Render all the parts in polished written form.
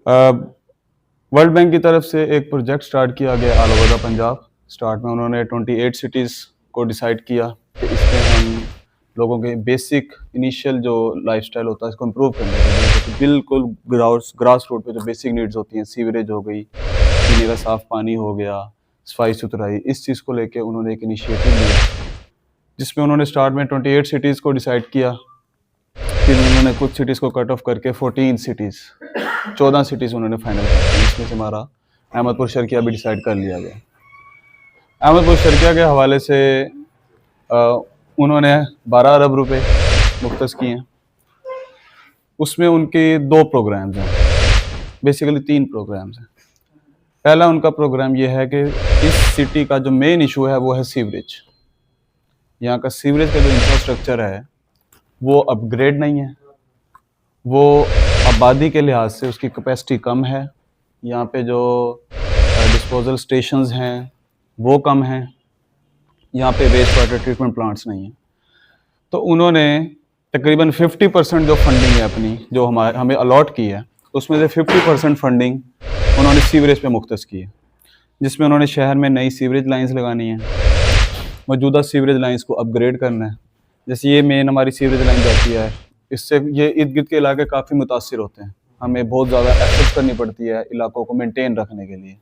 World bank की तरफ से एक प्रोजेक्ट स्टार्ट किया गया all over the Punjab. Start में उन्होंने 28 सिटीज़ को डिसाइड किया कि इसमें हम लोगों के बेसिक इनिशियल जो लाइफस्टाइल होता है इसको इम्प्रूव करने के लिए, तो बिल्कुल ग्रास रूट पे जो बेसिक नीड्स होती हैं, सीवरेज हो गई, पीने का साफ़ पानी हो गया, सफाई सुथराई, इस चीज़ को लेके उन्होंने एक इनिशिएटिव लिया, जिसमें उन्होंने स्टार्ट में 28 सिटीज़ को डिसाइड किया। फिर उन्होंने कुछ सिटीज़ को कट ऑफ करके 14 सिटीज़ उन्होंने फाइनल कर दी। इसमें से हमारा अहमदपुर शर्किया भी डिसाइड कर लिया गया। अहमदपुर शर्किया के हवाले से उन्होंने 12 अरब रुपए मुख्तस किए हैं। उसमें उनके 2 प्रोग्राम्स हैं, बेसिकली 3 प्रोग्राम्स हैं। पहला उनका प्रोग्राम ये है कि इस सिटी का जो मेन इशू है वो है सीवरेज। यहाँ का सीवरेज का जो इंफ्रास्ट्रक्चर है वो अपग्रेड नहीं है, वो आबादी के लिहाज से उसकी कैपेसिटी कम है। यहाँ पे जो डिस्पोजल स्टेशंस हैं वो कम हैं, यहाँ पे वेस्ट वाटर ट्रीटमेंट प्लांट्स नहीं हैं। तो उन्होंने तकरीबन 50% जो फंडिंग है अपनी, जो हमें अलॉट की है, उसमें से 50% फंडिंग उन्होंने सीवरेज पे मुख्तस की है, जिसमें उन्होंने शहर में नई सीवरेज लाइंस लगानी है, मौजूदा सीवरेज लाइंस को अपग्रेड करना है। जैसे ये मेन हमारी सीवरेज लाइन जाती है, इससे ये इर्द गिर्द के इलाके काफ़ी मुतासिर होते हैं। हमें बहुत ज़्यादा एफर्ट करनी पड़ती है इलाकों को मेंटेन रखने के लिए।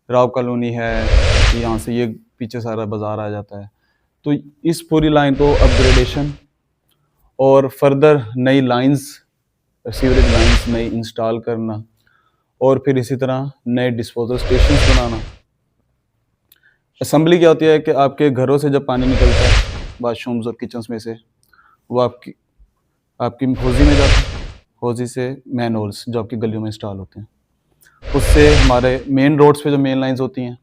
राव कॉलोनी है, यहाँ से ये पीछे सारा बाज़ार आ जाता है। तो इस पूरी लाइन को अपग्रेडेशन और फर्दर नई लाइंस, सीवरेज लाइंस नई इंस्टॉल करना, और फिर इसी तरह नए डिस्पोजल स्टेशंस बनाना। असेंबली क्या होती है कि आपके घरों से जब पानी निकलता है, वाशरूम्स और किचन्स में से, वो आपकी हौज़ी में जाता है। हौज़ी से मैन होल्स जो आपकी गलियों में इंस्टॉल होते हैं, उससे हमारे मेन रोड्स पे जो मेन लाइंस होती हैं,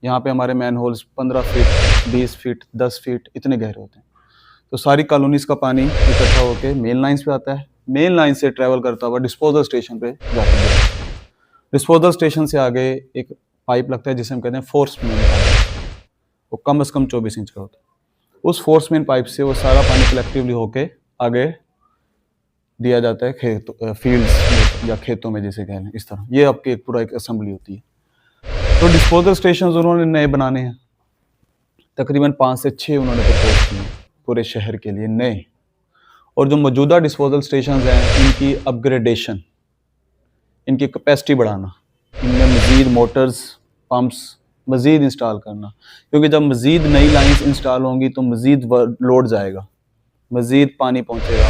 यहाँ पे हमारे man holes 15 feet, 20 feet, 10 feet इतने गहरे होते हैं। तो सारी कॉलोनीज़ का पानी इकट्ठा होकर मेन लाइंस पे आता है, मेन लाइन से ट्रैवल करता हुआ डिस्पोजल स्टेशन पे जाता है। डिस्पोजल स्टेशन से आगे एक पाइप लगता है जिसे हम कहते हैं फोर्स मेन पाइप, वो कम से कम 24 इंच का होता है। उस फोर्स मेन पाइप से वो सारा पानी कलेक्टिवली होके आगे दिया जाता है फील्ड्स या खेतों में, जैसे कहें इस तरह। ये आपकी एक पूरा एक असेंबली होती है। तो डिस्पोजल स्टेशन उन्होंने नए बनाने हैं, तकरीबन 5 से 6 उन्होंने प्रपोज किए पूरे शहर के लिए नए। और जो मौजूदा डिस्पोजल स्टेशन हैं इनकी अपग्रेडेशन, इनकी कैपेसिटी बढ़ाना, इनमें मज़ीद मोटर्स, पंप्स मज़ीद इंस्टॉल करना, क्योंकि जब मज़ीद नई लाइंस इंस्टॉल होंगी तो मज़ीद लोड जाएगा, मज़ीद पानी पहुँचेगा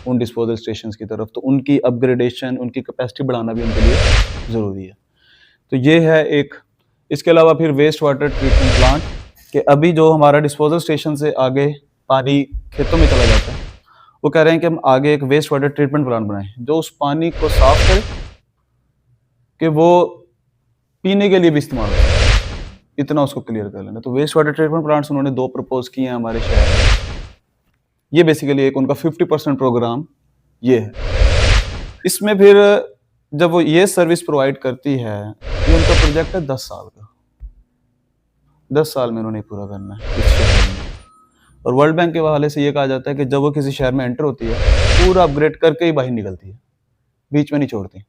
उन डिस्पोजल स्टेशंस की तरफ। तो उनकी अपग्रेडेशन, उनकी कैपेसिटी बढ़ाना भी उनके लिए ज़रूरी है। तो ये है एक। इसके अलावा फिर वेस्ट वाटर ट्रीटमेंट प्लांट कि अभी जो हमारा डिस्पोजल स्टेशन से आगे पानी खेतों में चला जाता है, वो कह रहे हैं कि हम आगे एक वेस्ट वाटर ट्रीटमेंट प्लांट बनाएं जो उस पानी को साफ करे कि वो पीने के लिए भी इस्तेमाल हो, इतना उसको क्लियर कर लेना। तो वेस्ट वाटर ट्रीटमेंट प्लांट्स उन्होंने 2 प्रपोज किए हैं हमारे शहर में। ये बेसिकली एक उनका 50% प्रोग्राम ये है। इसमें फिर जब वो ये सर्विस प्रोवाइड करती है, ये उनका प्रोजेक्ट है 10 साल का। 10 साल में उन्होंने पूरा करना है इस शहर में। और वर्ल्ड बैंक के हवाले से ये कहा जाता है कि जब वो किसी शहर में एंटर होती है, पूरा अपग्रेड करके ही बाहर निकलती है, बीच में नहीं छोड़ती।